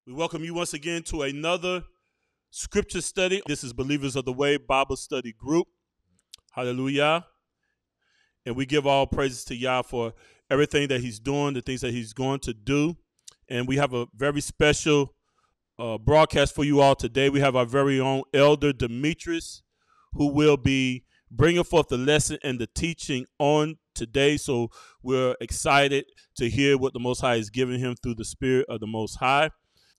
We welcome you once again to another scripture study. This is Believers of the Way Bible Study Group. Hallelujah. And we give all praises to Yah for everything that he's doing, the things that he's going to do. And we have a very special broadcast for you all today. We have our very own Elder Demetrius, who will be bringing forth the lesson and the teaching on today. So we're excited to hear what the Most High is giving him through the Spirit of the Most High.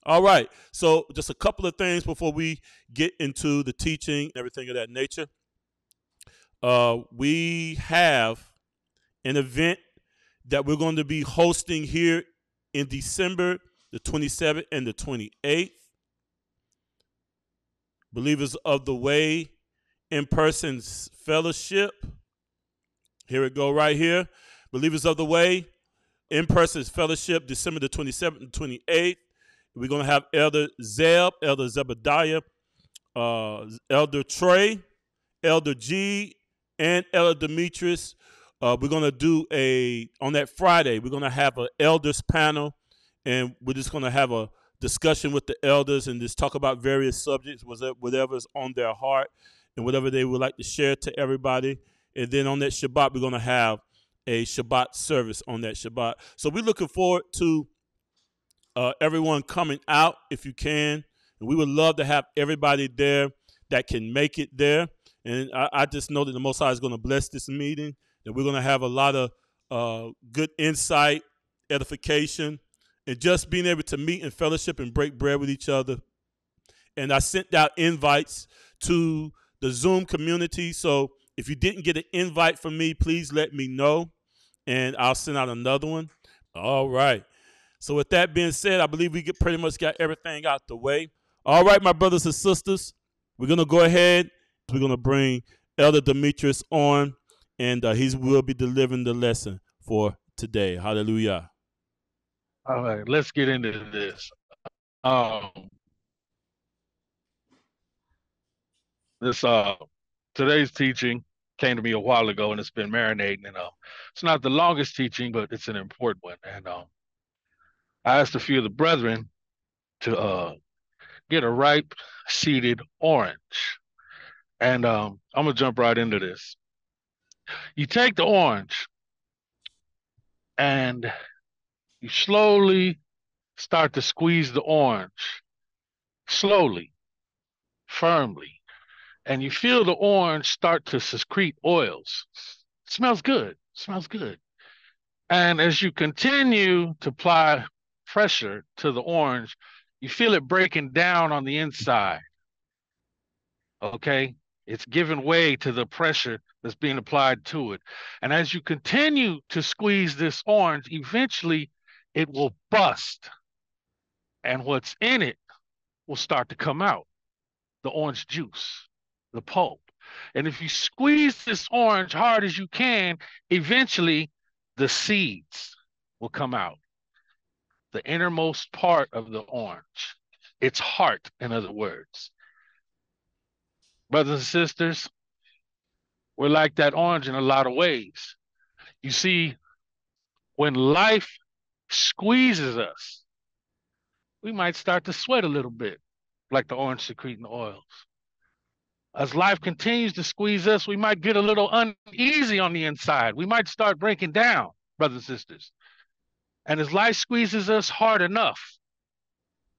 All right, so just a couple of things before we get into the teaching, everything of that nature. We have an event that we're going to be hosting here in December the 27th and the 28th. Believers of the Way in-person fellowship. Here we go right here. Believers of the Way in-person fellowship, December the 27th and 28th. We're going to have Elder Zeb, Elder Zebediah, Elder Trey, Elder G, and Elder Demetrius. We're going to do on that Friday, we're going to have an elders panel, and we're just going to have a discussion with the elders and just talk about various subjects, whatever's on their heart and whatever they would like to share to everybody. And then on that Shabbat, we're going to have a Shabbat service on that Shabbat. So we're looking forward to everyone coming out if you can. And we would love to have everybody there that can make it there. And I just know that the Most High is going to bless this meeting, that we're going to have a lot of good insight, edification, and just being able to meet and fellowship and break bread with each other. And I sent out invites to the Zoom community. So if you didn't get an invite from me, please let me know, and I'll send out another one. All right. So with that being said, I believe we pretty much got everything out the way. All right, my brothers and sisters, we're going to go ahead. We're going to bring Elder Demetrius on, and he will be delivering the lesson for today. Hallelujah. All right, let's get into this. Today's teaching came to me a while ago, and it's been marinating. And it's not the longest teaching, but it's an important one. And I asked a few of the brethren to get a ripe seeded orange. And I'm going to jump right into this. You take the orange and you slowly start to squeeze the orange, slowly, firmly. And you feel the orange start to secrete oils. Smells good, smells good. And as you continue to apply pressure to the orange, you feel it breaking down on the inside. Okay? It's giving way to the pressure that's being applied to it. And as you continue to squeeze this orange, eventually it will bust. And what's in it will start to come out. The orange juice, the pulp. And if you squeeze this orange hard as you can, eventually the seeds will come out. The innermost part of the orange, its heart, in other words. Brothers and sisters, we're like that orange in a lot of ways. You see, when life squeezes us, we might start to sweat a little bit, like the orange secreting oils. As life continues to squeeze us, we might get a little uneasy on the inside. We might start breaking down, brothers and sisters. And as life squeezes us hard enough,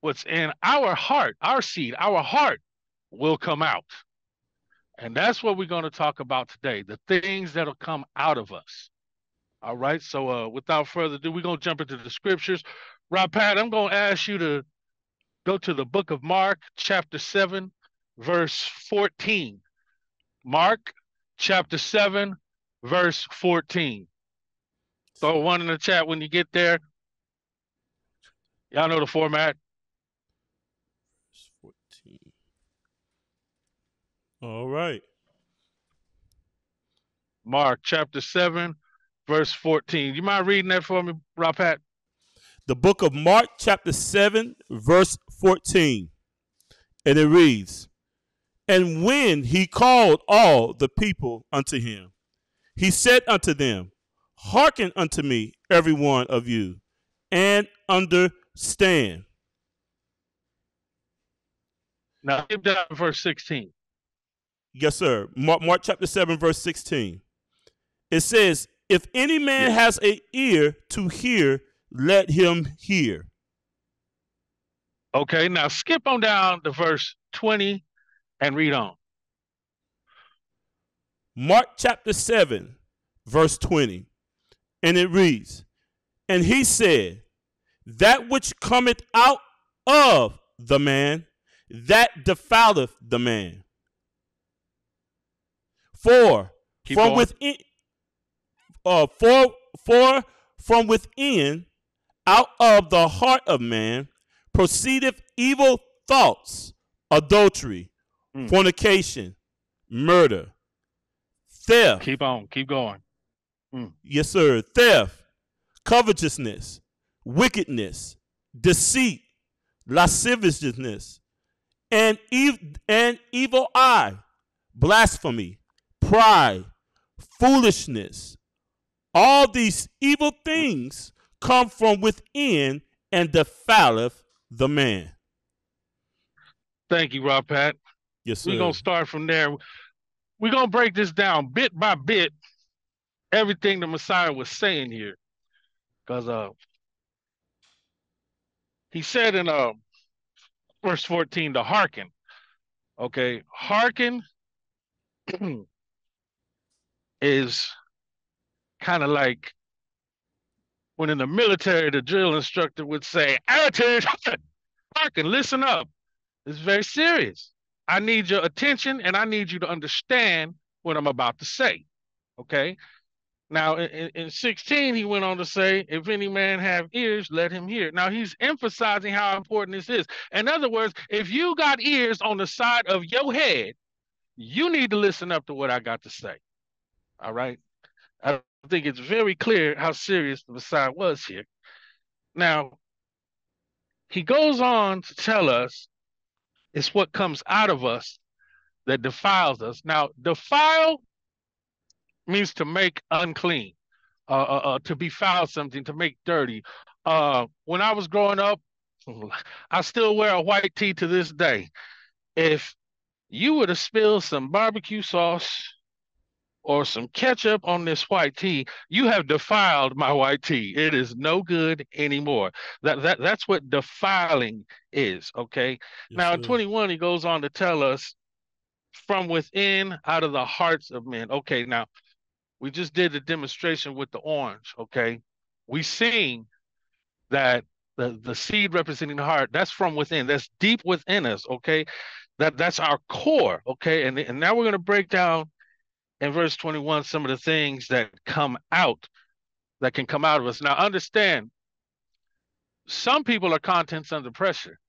what's in our heart, our seed, our heart will come out. And that's what we're going to talk about today, the things that'll come out of us. All right, so without further ado, we're going to jump into the scriptures. Pat, I'm going to ask you to go to the book of Mark, chapter 7, verse 14. Mark, chapter 7, verse 14. Throw one in the chat when you get there. Y'all know the format. Verse 14. All right. Mark, chapter 7, verse 14. You mind reading that for me, Pat? The book of Mark, chapter 7, verse 14. And it reads, "And when he called all the people unto him, he said unto them, Hearken unto me, every one of you, and understand. Now skip down to verse 16. Yes, sir. Mark chapter 7, verse 16. It says, if any man Yes. has an ear to hear, let him hear. Okay, now skip on down to verse 20 and read on. Mark chapter 7, verse 20. And it reads, and he said, that which cometh out of the man, that defileth the man. For Keep from going. within, from within, out of the heart of man, proceedeth evil thoughts, adultery, fornication, murder, theft. Keep on. Keep going. Yes, sir. Theft, covetousness, wickedness, deceit, lasciviousness, and evil eye, blasphemy, pride, foolishness. All these evil things come from within and defileth the man. Thank you, Rob Pat. Yes, sir. We're going to start from there. We're going to break this down bit by bit, everything the Messiah was saying here. Because he said in verse 14 to hearken. Okay, hearken is kind of like when in the military, the drill instructor would say, attitude, hearken, listen up. It's very serious. I need your attention and I need you to understand what I'm about to say. Okay. Now, in 16, he went on to say, if any man have ears, let him hear. Now, he's emphasizing how important this is. In other words, if you got ears on the side of your head, you need to listen up to what I got to say. All right. I think it's very clear how serious the Messiah was here. Now, he goes on to tell us it's what comes out of us that defiles us. Now, defile means to make unclean, to befoul something, to make dirty. When I was growing up, I still wear a white tee to this day. If you would have spilled some barbecue sauce or some ketchup on this white tee, you have defiled my white tee. It is no good anymore. That's what defiling is. Okay. Yes, now sir. in 21, he goes on to tell us from within, out of the hearts of men. Okay. Now we just did the demonstration with the orange. Okay. We seen that the seed representing the heart, that's from within. That's deep within us. Okay. That's our core. Okay. And now we're going to break down in verse 21 some of the things that come out, that can come out of us. Now understand, some people are contents under pressure.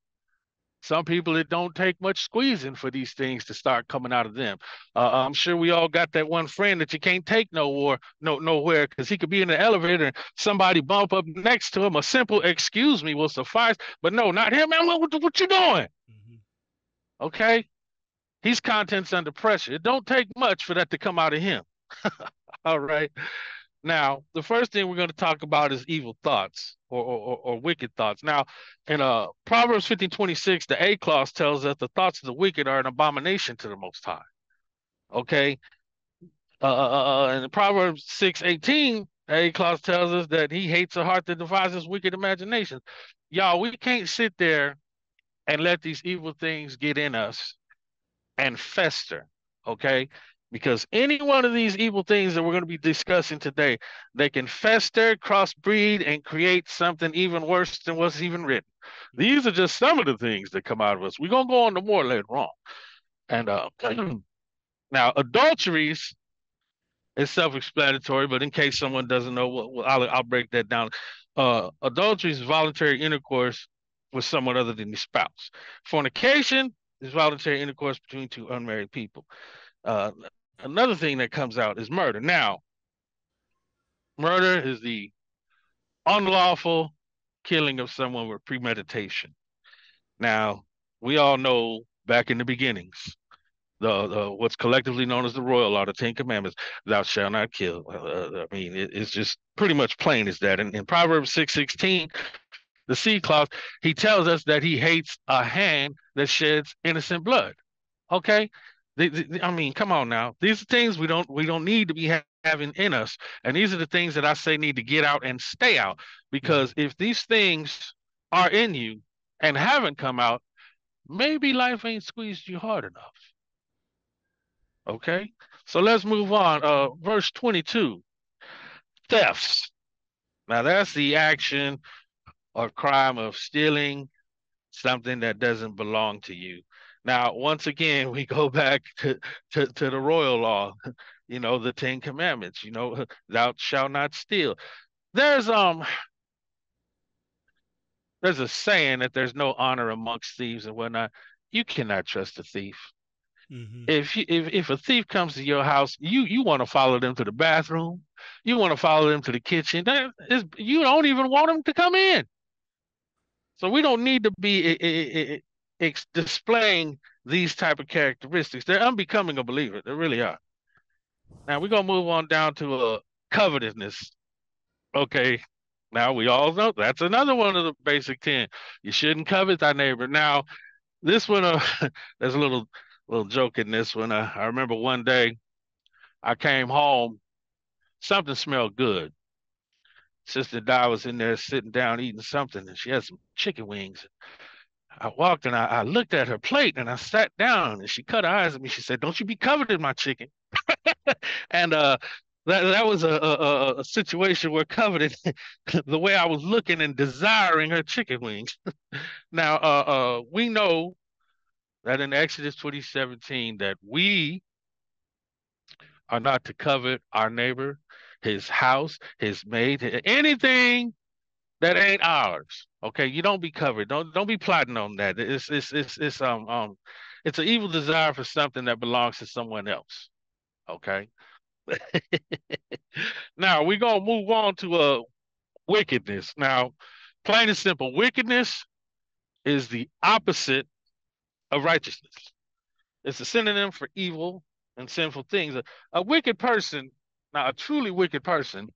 Some people, it don't take much squeezing for these things to start coming out of them. I'm sure we all got that one friend that you can't take nowhere because he could be in the elevator and somebody bump up next to him. A simple excuse me will suffice. But no, not him, man. What you doing? Okay. He's contents under pressure. It don't take much for that to come out of him. All right. Now, the first thing we're going to talk about is evil thoughts or wicked thoughts. Now, in Proverbs 15:26, the A clause tells us the thoughts of the wicked are an abomination to the Most High. Okay. And Proverbs 6:18, A clause tells us that he hates a heart that devises wicked imaginations. Y'all, we can't sit there and let these evil things get in us and fester, okay? Because any one of these evil things that we're going to be discussing today, they can fester, crossbreed, and create something even worse than what's even written. These are just some of the things that come out of us. We're going to go on to more later on. And now, adulteries is self-explanatory, but in case someone doesn't know, I'll break that down. Adultery is voluntary intercourse with someone other than your spouse. Fornication is voluntary intercourse between two unmarried people. Another thing that comes out is murder. Now, murder is the unlawful killing of someone with premeditation. Now, we all know back in the beginnings, the what's collectively known as the Royal Law, the Ten Commandments, thou shalt not kill. I mean, it's just pretty much plain as that. And in Proverbs 6:16, the seed clause, he tells us that he hates a hand that sheds innocent blood. Okay, I mean, come on now. These are things we don't need to be having in us, and these are the things that I say need to get out and stay out. Mm-hmm. Because if these things are in you and haven't come out, maybe life ain't squeezed you hard enough. Okay, so let's move on. Verse 22, thefts. Now that's the action or crime of stealing something that doesn't belong to you. Now, once again, we go back to the royal law, the Ten Commandments, thou shalt not steal. There's there's a saying that there's no honor amongst thieves and whatnot. You cannot trust a thief. Mm-hmm. If a thief comes to your house, you want to follow them to the bathroom, you want to follow them to the kitchen. You don't even want them to come in. So we don't need to be displaying these type of characteristics. They're unbecoming a believer. They really are. Now we're gonna move on down to covetousness. Okay. Now we all know that's another one of the basic 10. You shouldn't covet thy neighbor. Now this one, there's a little joke in this one. I remember one day I came home, something smelled good. Sister Di was in there sitting down eating something, and she had some chicken wings. I walked and I looked at her plate and I sat down and she cut her eyes at me. She said, "Don't you be coveting my chicken." And that was a situation where coveted the way I was looking and desiring her chicken wings. Now we know that in Exodus 20:17 that we are not to covet our neighbor, his house, his maid, anything that ain't ours. Okay, you don't be covered. Don't be plotting on that. It's an evil desire for something that belongs to someone else. Okay. Now we're gonna move on to wickedness. Now, plain and simple, wickedness is the opposite of righteousness. It's a synonym for evil and sinful things. A wicked person, now a truly wicked person,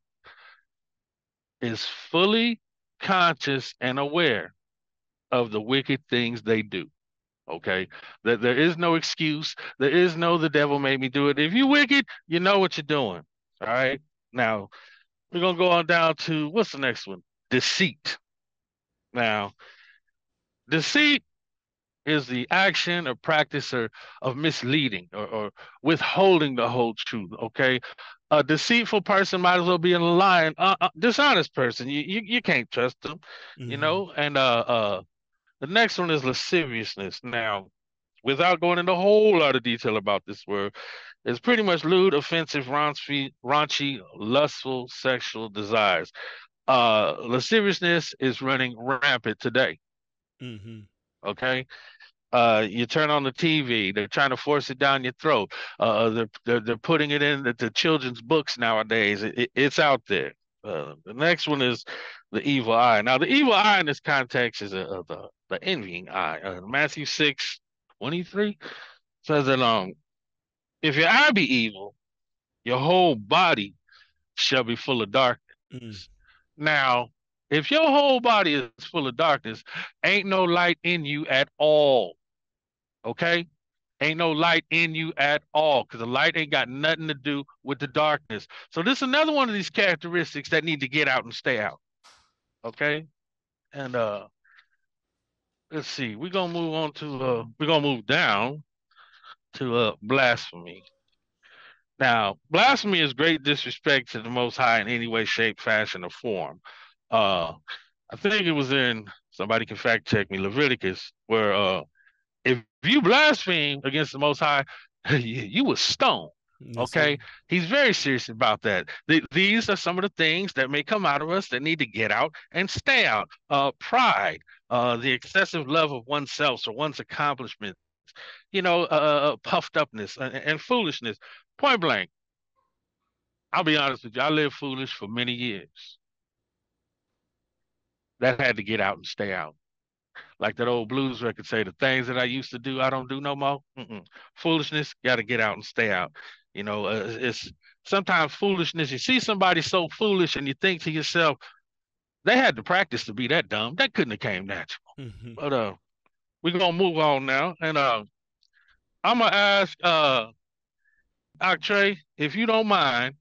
is fully conscious and aware of the wicked things they do. Okay, that there is no excuse. There is no the devil made me do it. If you wicked, you know what you're doing. All right. Now we're gonna go on down to what's the next one? Deceit. Now, deceit is the action or practice of misleading or withholding the whole truth. Okay, a deceitful person might as well be a lying, dishonest person. You can't trust them, Mm-hmm. And the next one is lasciviousness. Now, without going into a whole lot of detail about this word, it's pretty much lewd, offensive, raunchy, lustful, sexual desires. Lasciviousness is running rampant today. Mm-hmm. Okay, you turn on the TV, they're trying to force it down your throat. They're putting it in the children's books nowadays. It's out there. The next one is the evil eye. Now, the evil eye in this context is the envying eye. Matthew 6:23 says that if your eye be evil, your whole body shall be full of darkness. Mm. Now, if your whole body is full of darkness, ain't no light in you at all. Okay? Ain't no light in you at all because the light ain't got nothing to do with the darkness. So this is another one of these characteristics that need to get out and stay out. Okay? And let's see. We're gonna move down to blasphemy. Now, blasphemy is great disrespect to the most high in any way, shape, fashion, or form. Uh I think it was in somebody can fact check me, Leviticus, where if you blaspheme against the Most High, you was stoned. Yes, sir. Okay, he's very serious about that. These are some of the things that may come out of us that need to get out and stay out. Pride, the excessive love of oneself or one's accomplishments, puffed upness and foolishness. Point blank, I'll be honest with you. I lived foolish for many years. That had to get out and stay out. Like that old blues record say, the things that I used to do, I don't do no more. Mm-mm. Foolishness, got to get out and stay out. It's sometimes foolishness. You see somebody so foolish and you think to yourself, They had to practice to be that dumb. That couldn't have came natural. Mhm. But we're gonna move on now, and I'm gonna ask Octrey, if you don't mind,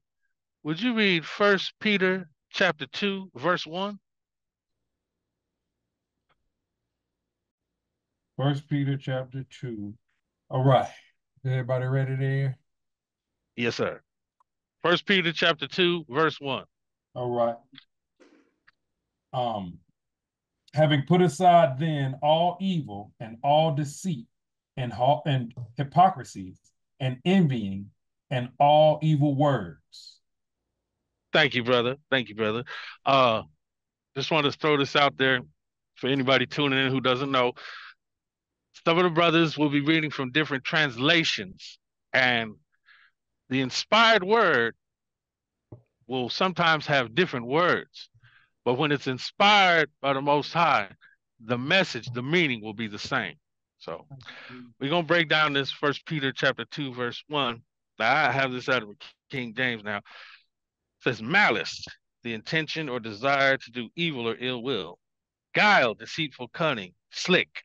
would you read First Peter chapter 2, verse 1? First Peter chapter 2. All right. Everybody ready there? Yes, sir. First Peter chapter 2, verse 1. All right. Um, Having put aside then all evil and all deceit and hypocrisies and envying and all evil words. Thank you, brother. Thank you, brother. Uh, just wanted to throw this out there for anybody tuning in who doesn't know. Some of the brothers will be reading from different translations, and the inspired word will sometimes have different words. But when it's inspired by the Most High, the message, the meaning will be the same. So we're gonna break down this First Peter chapter 2, verse 1. Now, I have this out of King James now. It says malice, the intention or desire to do evil or ill will, guile, deceitful cunning, slick,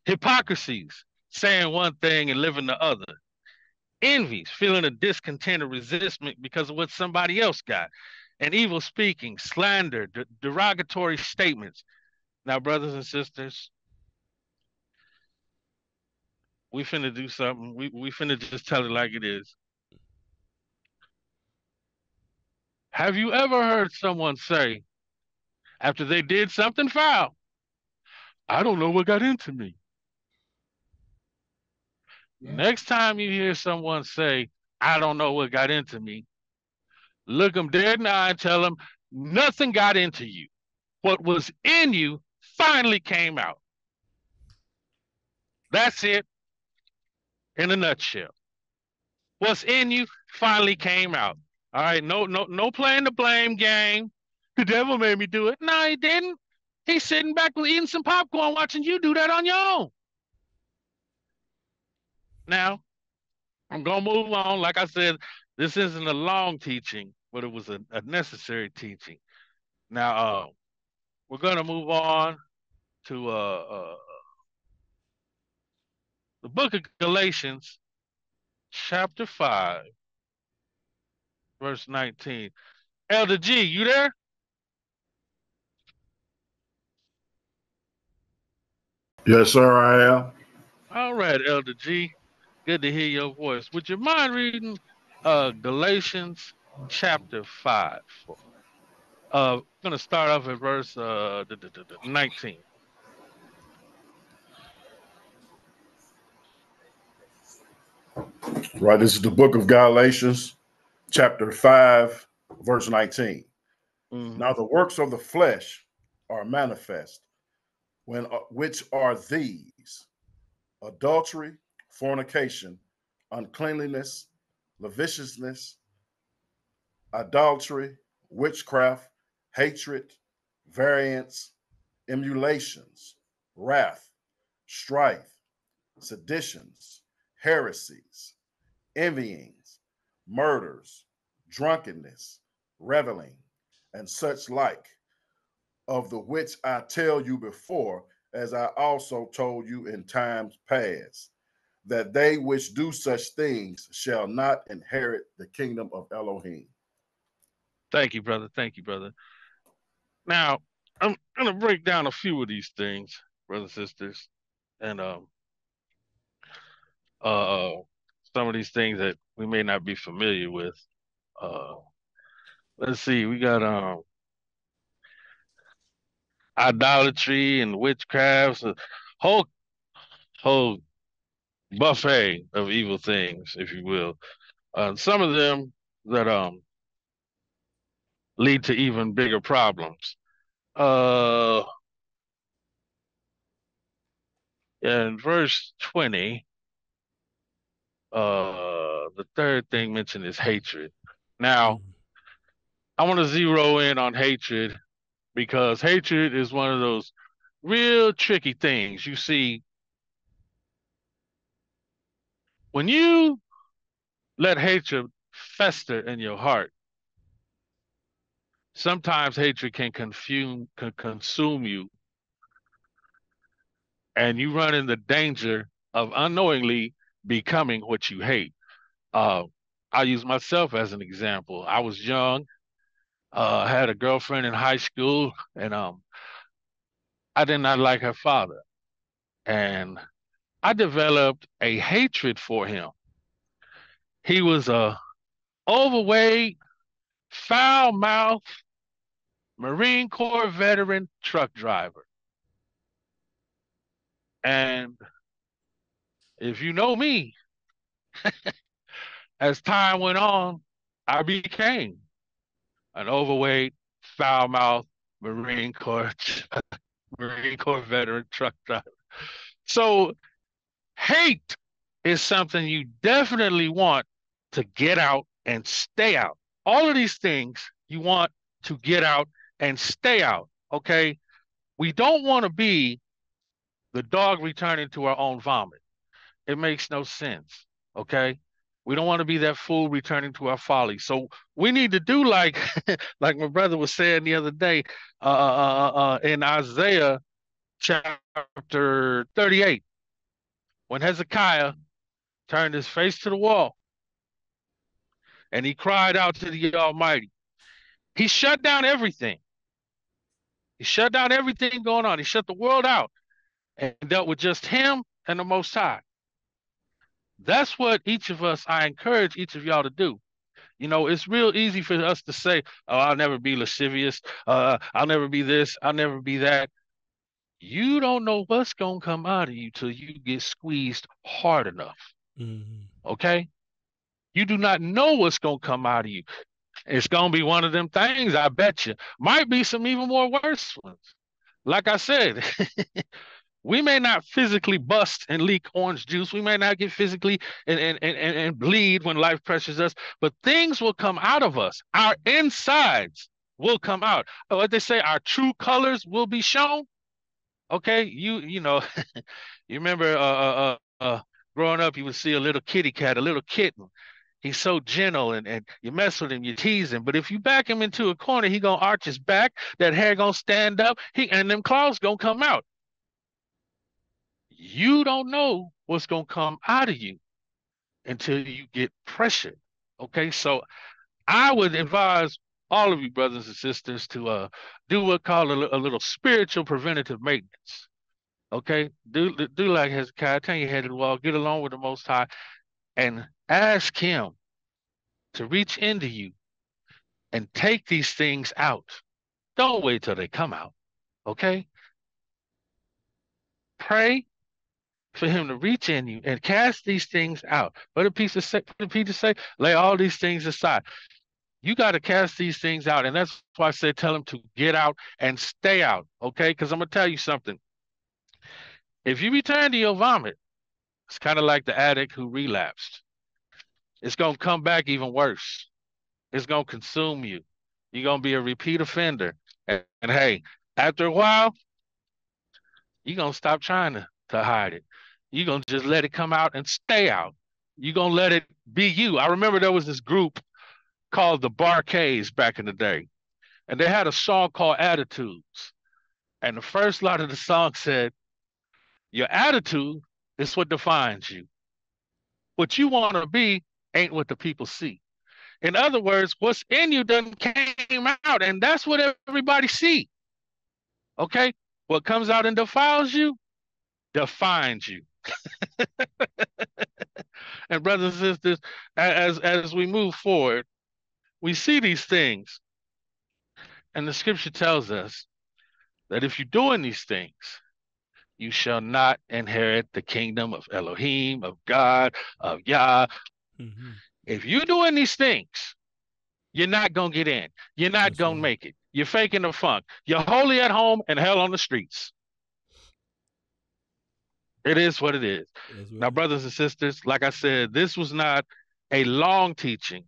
hypocrisies, saying one thing and living the other, envies, feeling a discontent or resentment because of what somebody else got, and evil speaking, slander, derogatory statements. Now, brothers and sisters, we finna do something. We finna just tell it like it is. Have you ever heard someone say, after they did something foul, I don't know what got into me? Yeah. Next time you hear someone say, I don't know what got into me, look them dead in the eye and tell them, nothing got into you. What was in you finally came out. That's it in a nutshell. What's in you finally came out. All right, no playing the blame game. The devil made me do it. No, he didn't. He's sitting back eating some popcorn watching you do that on your own. Now, I'm gonna move on. Like I said, this isn't a long teaching, but it was a necessary teaching. Now, we're gonna move on to the book of Galatians, chapter 5, verse 19. Elder G, you there? Yes, sir, I am. All right, Elder G. Good to hear your voice. Would you mind reading Galatians chapter 5? I'm going to start off at verse 19. Right, this is the book of Galatians, chapter 5, verse 19. Mm-hmm. Now the works of the flesh are manifest, which are these: adultery, fornication, uncleanliness, lasciviousness, idolatry, witchcraft, hatred, variance, emulations, wrath, strife, seditions, heresies, envyings, murders, drunkenness, reveling, and such like, of the which I tell you before, as I also told you in times past, that they which do such things shall not inherit the kingdom of Elohim. Thank you, brother. Thank you, brother. Now, I'm going to break down a few of these things, brothers and sisters, and uh, some of these things that we may not be familiar with. Uh, let's see. We got idolatry and witchcraft, a whole whole buffet of evil things, if you will. Some of them that lead to even bigger problems. Uh, in verse 20, the third thing mentioned is hatred. Now, Mhm. I want to zero in on hatred because hatred is one of those real tricky things. You see, when you let hatred fester in your heart, sometimes hatred can consume you, and you run in the danger of unknowingly becoming what you hate. Uh, I use myself as an example. I was young, had a girlfriend in high school, and I did not like her father, and I developed a hatred for him. He was a overweight, foul-mouthed Marine Corps veteran truck driver. And if you know me, as time went on, I became an overweight, foul-mouthed Marine Corps Marine Corps veteran truck driver. So hate is something you definitely want to get out and stay out. All of these things you want to get out and stay out. Okay. We don't want to be the dog returning to our own vomit. It makes no sense. Okay. We don't want to be that fool returning to our folly. So we need to do like, like my brother was saying the other day, in Isaiah chapter 38, when Hezekiah turned his face to the wall and he cried out to the Almighty. He shut down everything. He shut down everything going on. He shut the world out and dealt with just him and the Most High. That's what I encourage each of y'all to do. You know, it's real easy for us to say, oh, I'll never be lascivious. I'll never be this. I'll never be that. You don't know what's going to come out of you till you get squeezed hard enough. Mm-hmm. Okay? You do not know what's going to come out of you. It's going to be one of them things, I bet you. Might be some even more worse ones. Like I said, we may not physically bust and leak orange juice. We may not get physically and bleed when life pressures us, but things will come out of us. Our insides will come out. What they say, our true colors will be shown. Okay, you know, you remember growing up, you would see a little kitty cat, a little kitten. He's so gentle and you mess with him, you tease him. But if you back him into a corner, he gonna arch his back, that hair gonna stand up, and them claws gonna come out. You don't know what's gonna come out of you until you get pressured. Okay, so I would advise all of you brothers and sisters to do what called a little spiritual preventative maintenance. Okay, do like Hezekiah, turn your head to the wall, get along with the Most High, and ask him to reach into you and take these things out. Don't wait till they come out. Okay? Pray for him to reach in you and cast these things out. What did Peter say? Lay all these things aside. You got to cast these things out. And that's why I said tell him to get out and stay out. Okay? Because I'm going to tell you something. If you return to your vomit, it's kind of like the addict who relapsed. It's going to come back even worse. It's going to consume you. You're going to be a repeat offender. And hey, after a while, you're going to stop trying to hide it. You're going to just let it come out and stay out. You're going to let it be you. I remember there was this group called the Barcades back in the day, and they had a song called Attitudes. And the first line of the song said, your attitude is what defines you. What you want to be ain't what the people see. In other words, what's in you done came out, and that's what everybody see. Okay? What comes out and defiles you, defines you. And brothers and sisters, as we move forward, we see these things. And the scripture tells us that if you're doing these things, you shall not inherit the kingdom of Elohim, of God, of Yah. Mm-hmm. If you're doing these things, you're not going to get in. You're not going to make it. You're faking the funk. You're holy at home and hell on the streets. It is what it is. Now, brothers and sisters, like I said, this was not a long teaching.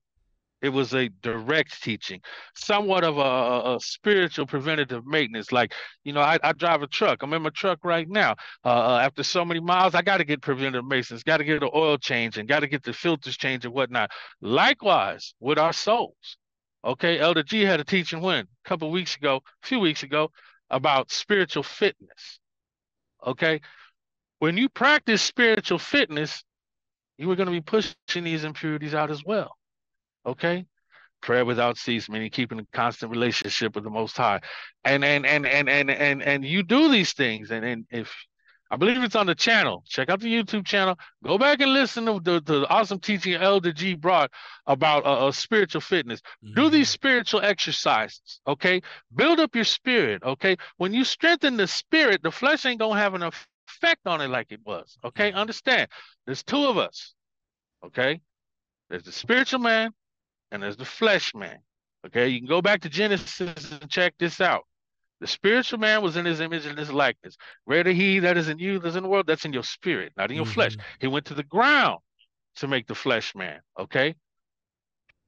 It was a direct teaching, somewhat of a spiritual preventative maintenance. Like, you know, I drive a truck. I'm in my truck right now. After so many miles, I got to get preventative maintenance, got to get the oil change and got to get the filters changed and whatnot. Likewise with our souls. Okay, Elder G had a teaching when? A few weeks ago, about spiritual fitness. Okay, when you practice spiritual fitness, you are going to be pushing these impurities out as well. Okay, prayer without cease, meaning keeping a constant relationship with the Most High, and you do these things, and if I believe it's on the channel, check out the YouTube channel. Go back and listen to the awesome teaching Elder G brought about spiritual fitness. Do these spiritual exercises, okay? Build up your spirit, okay? When you strengthen the spirit, the flesh ain't gonna have an effect on it like it was, okay? Understand? There's two of us, okay? There's the spiritual man and there's the flesh man. Okay, you can go back to Genesis and check this out. The spiritual man was in his image and his likeness. Greater he that is in you that's in the world, that's in your spirit, not in your flesh. He went to the ground to make the flesh man. Okay.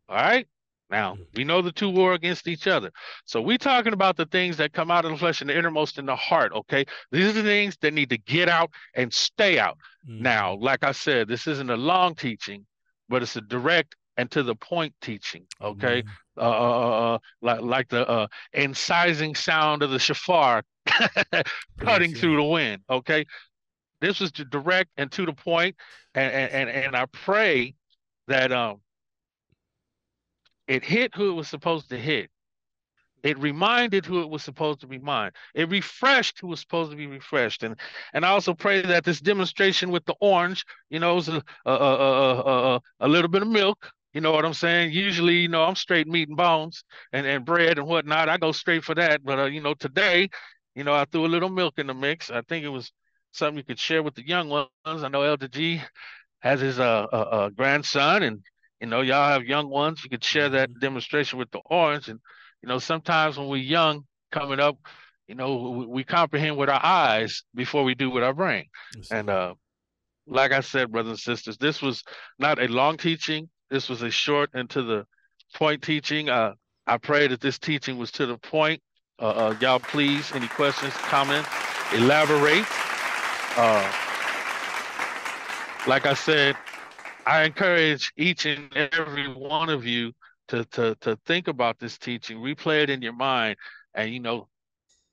All right. Now we know the two war against each other. So we're talking about the things that come out of the flesh and the innermost in the heart. Okay. These are the things that need to get out and stay out. Now, like I said, this isn't a long teaching, but it's a direct and to the point teaching. Okay. Like the incising sound of the shofar cutting through the wind. Okay. This was direct and to the point. And I pray that it hit who it was supposed to hit. It reminded who it was supposed to remind. It refreshed who was supposed to be refreshed. And I also pray that this demonstration with the orange, is a little bit of milk. You know what I'm saying? Usually, I'm straight meat and bones and bread and whatnot. I go straight for that. But today, I threw a little milk in the mix. I think it was something you could share with the young ones. I know Elder G has his grandson, and y'all have young ones. You could share that demonstration with the orange. And sometimes when we're young coming up, we comprehend with our eyes before we do with our brain. And like I said, brothers and sisters, this was not a long teaching. This was a short and to the point teaching. I pray that this teaching was to the point. Y'all please, any questions, comments, elaborate. Like I said, I encourage each and every one of you to think about this teaching, replay it in your mind, and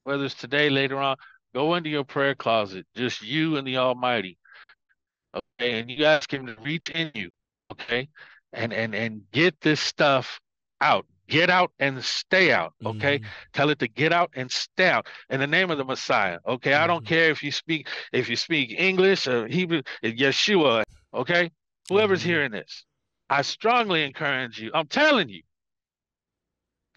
whether it's today, later on, go into your prayer closet, just you and the Almighty, okay, and you ask Him to reach in you, okay, and get this stuff out. Get out and stay out, okay? Tell it to get out and stay out in the name of the Messiah, okay? I don't care if you speak English or Hebrew, Yeshua, okay? Whoever's hearing this, I strongly encourage you. I'm telling you,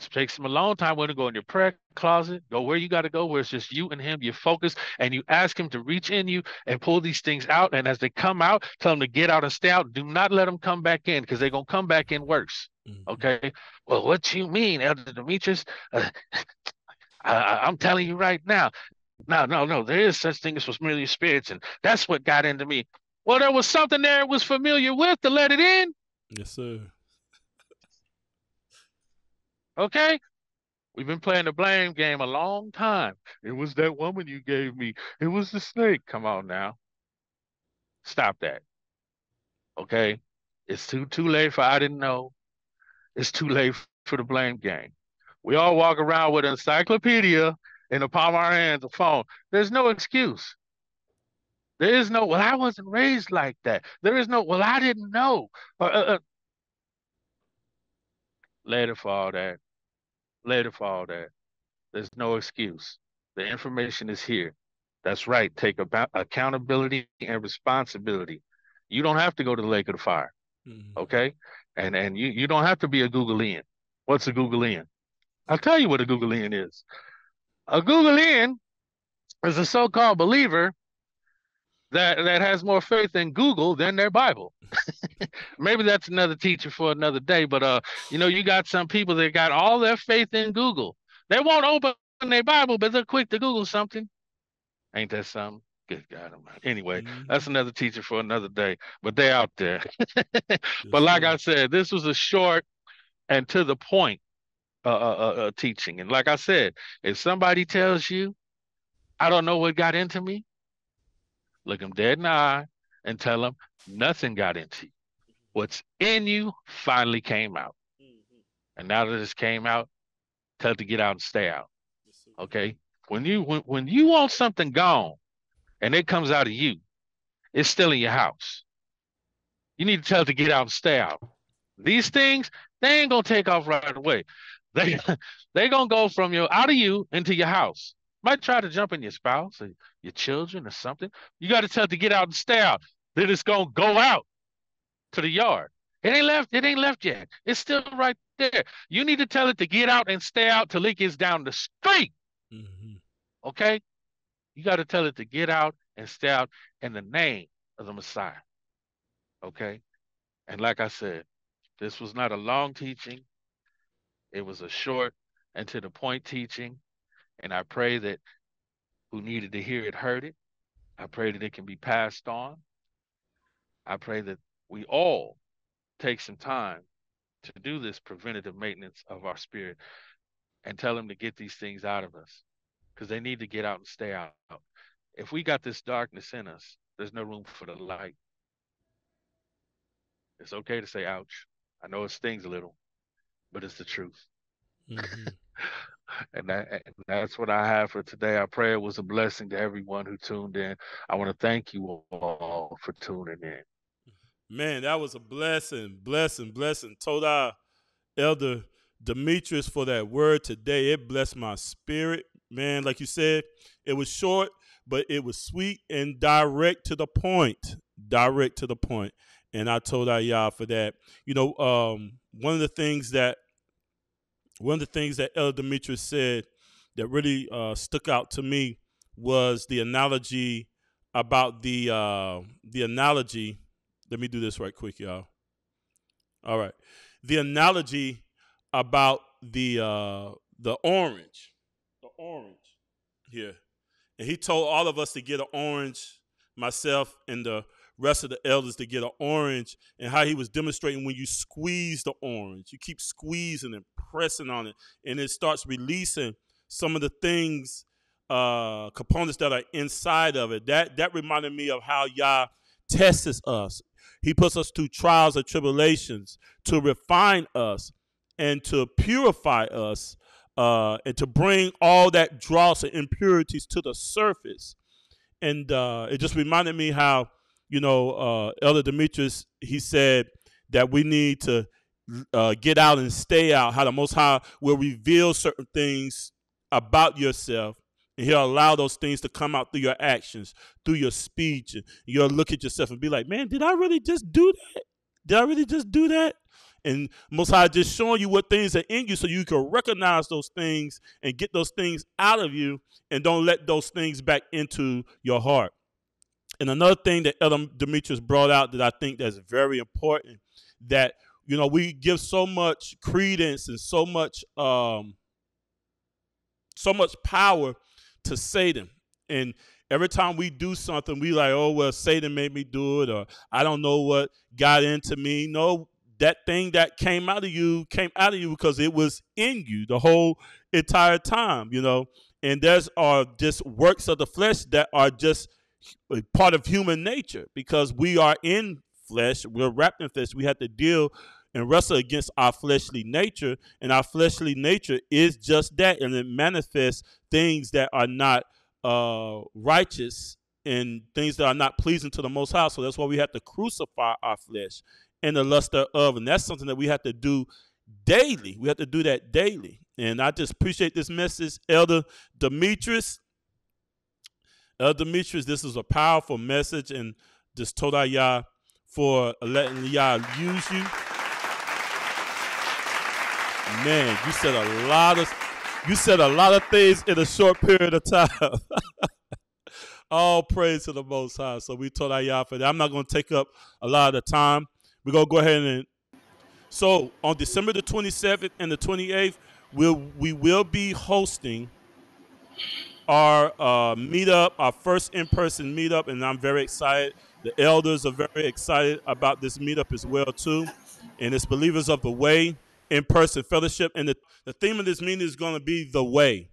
it takes him a long time when to go in your prayer closet, go where you got to go, where it's just you and him, you focus, and you ask him to reach in you and pull these things out. And as they come out, tell them to get out and stay out. Do not let them come back in, because they're going to come back in worse. Okay? Well, what you mean, Elder Demetrius? I'm telling you right now. No. There is such thing as familiar spirits, and that's what got into me. Well, there was something there it was familiar with to let it in. Yes, sir. Okay? We've been playing the blame game a long time. It was that woman you gave me. It was the snake. Come on now. Stop that. Okay? It's too late for I didn't know. It's too late for the blame game. We all walk around with an encyclopedia in the palm of our hands, a phone. There's no excuse. There is no, well, I wasn't raised like that. There is no, well, I didn't know. Later for all that. Later for all that. There's no excuse. The information is here. That's right. Take accountability and responsibility. You don't have to go to the lake of the fire. Okay? And you don't have to be a Googlean. What's a Googlean? I'll tell you what a Googlean is. A Googlean is a so-called believer that has more faith in Google than their Bible. Maybe that's another teacher for another day, but you got some people that got all their faith in Google. They won't open their Bible, but they're quick to Google something. Ain't that something? Good God. Anyway, that's another teacher for another day, but they're out there. But like I said, this was a short and to the point teaching. And like I said, if somebody tells you, I don't know what got into me, look them dead in the eye and tell them nothing got into you. What's in you finally came out. And now that this came out, tell it to get out and stay out. Okay. When you want something gone and it comes out of you, it's still in your house. You need to tell it to get out and stay out. These things, they ain't gonna take off right away. They they gonna go from out of you into your house. Might try to jump in your spouse or your children or something. You got to tell it to get out and stay out. Then it's gonna go out to the yard. It ain't left yet. It's still right there. You need to tell it to get out and stay out till it gets down the street. Mm-hmm. Okay? You got to tell it to get out and stay out in the name of the Messiah. Okay? And like I said, this was not a long teaching. It was a short and to the point teaching. And I pray that who needed to hear it heard it. I pray that it can be passed on. I pray that we all take some time to do this preventative maintenance of our spirit and tell them to get these things out of us because they need to get out and stay out. If we got this darkness in us, there's no room for the light. It's okay to say ouch. I know it stings a little, but it's the truth. Mm-hmm. And that's what I have for today. I pray it was a blessing to everyone who tuned in. I want to thank you all for tuning in. Man, that was a blessing. Told our Elder Demetrius for that word today. It blessed my spirit. Man, like you said, it was short, but it was sweet and direct to the point. And I told our y'all for that. One of the things that Elder Demetrius said that really stuck out to me was the analogy about the analogy. Let me do this right quick, y'all. All right. The analogy about the orange. The orange here. And he told all of us to get an orange, myself and the rest of the elders to get an orange, and how he was demonstrating when you squeeze the orange. You keep squeezing and pressing on it, and it starts releasing some of the things, components that are inside of it. That reminded me of how Yah tests us. He puts us through trials and tribulations to refine us and to purify us, and to bring all that dross and impurities to the surface. And it just reminded me how, Elder Demetrius, he said that we need to get out and stay out, how the Most High will reveal certain things about yourself, and he'll allow those things to come out through your actions, through your speech. And you'll look at yourself and be like, man, did I really just do that? And Most High just showing you what things are in you so you can recognize those things and get those things out of you and don't let those things back into your heart. And another thing that Elder Demetrius brought out that I think that's very important, that, we give so much credence and so much power to Satan. And every time we do something, we like, oh, well, Satan made me do it, or I don't know what got into me. No, that thing that came out of you because it was in you the whole entire time, And there's just works of the flesh that are just part of human nature, because we are in flesh, we're wrapped in flesh. We have to deal and wrestle against our fleshly nature, and our fleshly nature is just that, and it manifests things that are not righteous and things that are not pleasing to the Most High. So that's why we have to crucify our flesh and the lust thereof, and that's something that we have to do daily. We have to do that daily. And I just appreciate this message, Elder Demetrius. Elder Demetrius, this is a powerful message, and just told Yah for letting Yah use you. Man, you said a lot of things in a short period of time. All praise to the Most High. So we told Yah for that. I'm not going to take up a lot of the time. We're going to go ahead and. So on December the 27th and the 28th, we will be hosting our meetup, our first in-person meetup, and I'm very excited. The elders are very excited about this meetup as well, too. And it's Believers of the Way, in-person fellowship. And the theme of this meeting is going to be the way.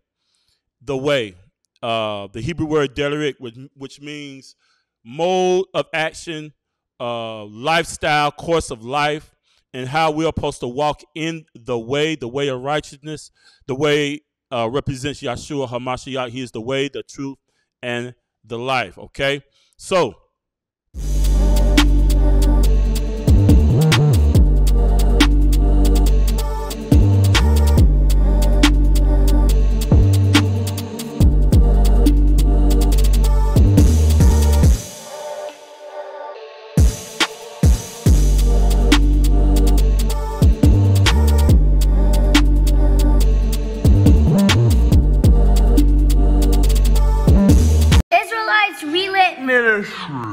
The way. The Hebrew word derek, which means mode of action, lifestyle, course of life. and how we are supposed to walk in the way of righteousness. The way represents Yahshua HaMashiach. He is the way, the truth, and the life. Okay? So, Israelites Relit Ministry.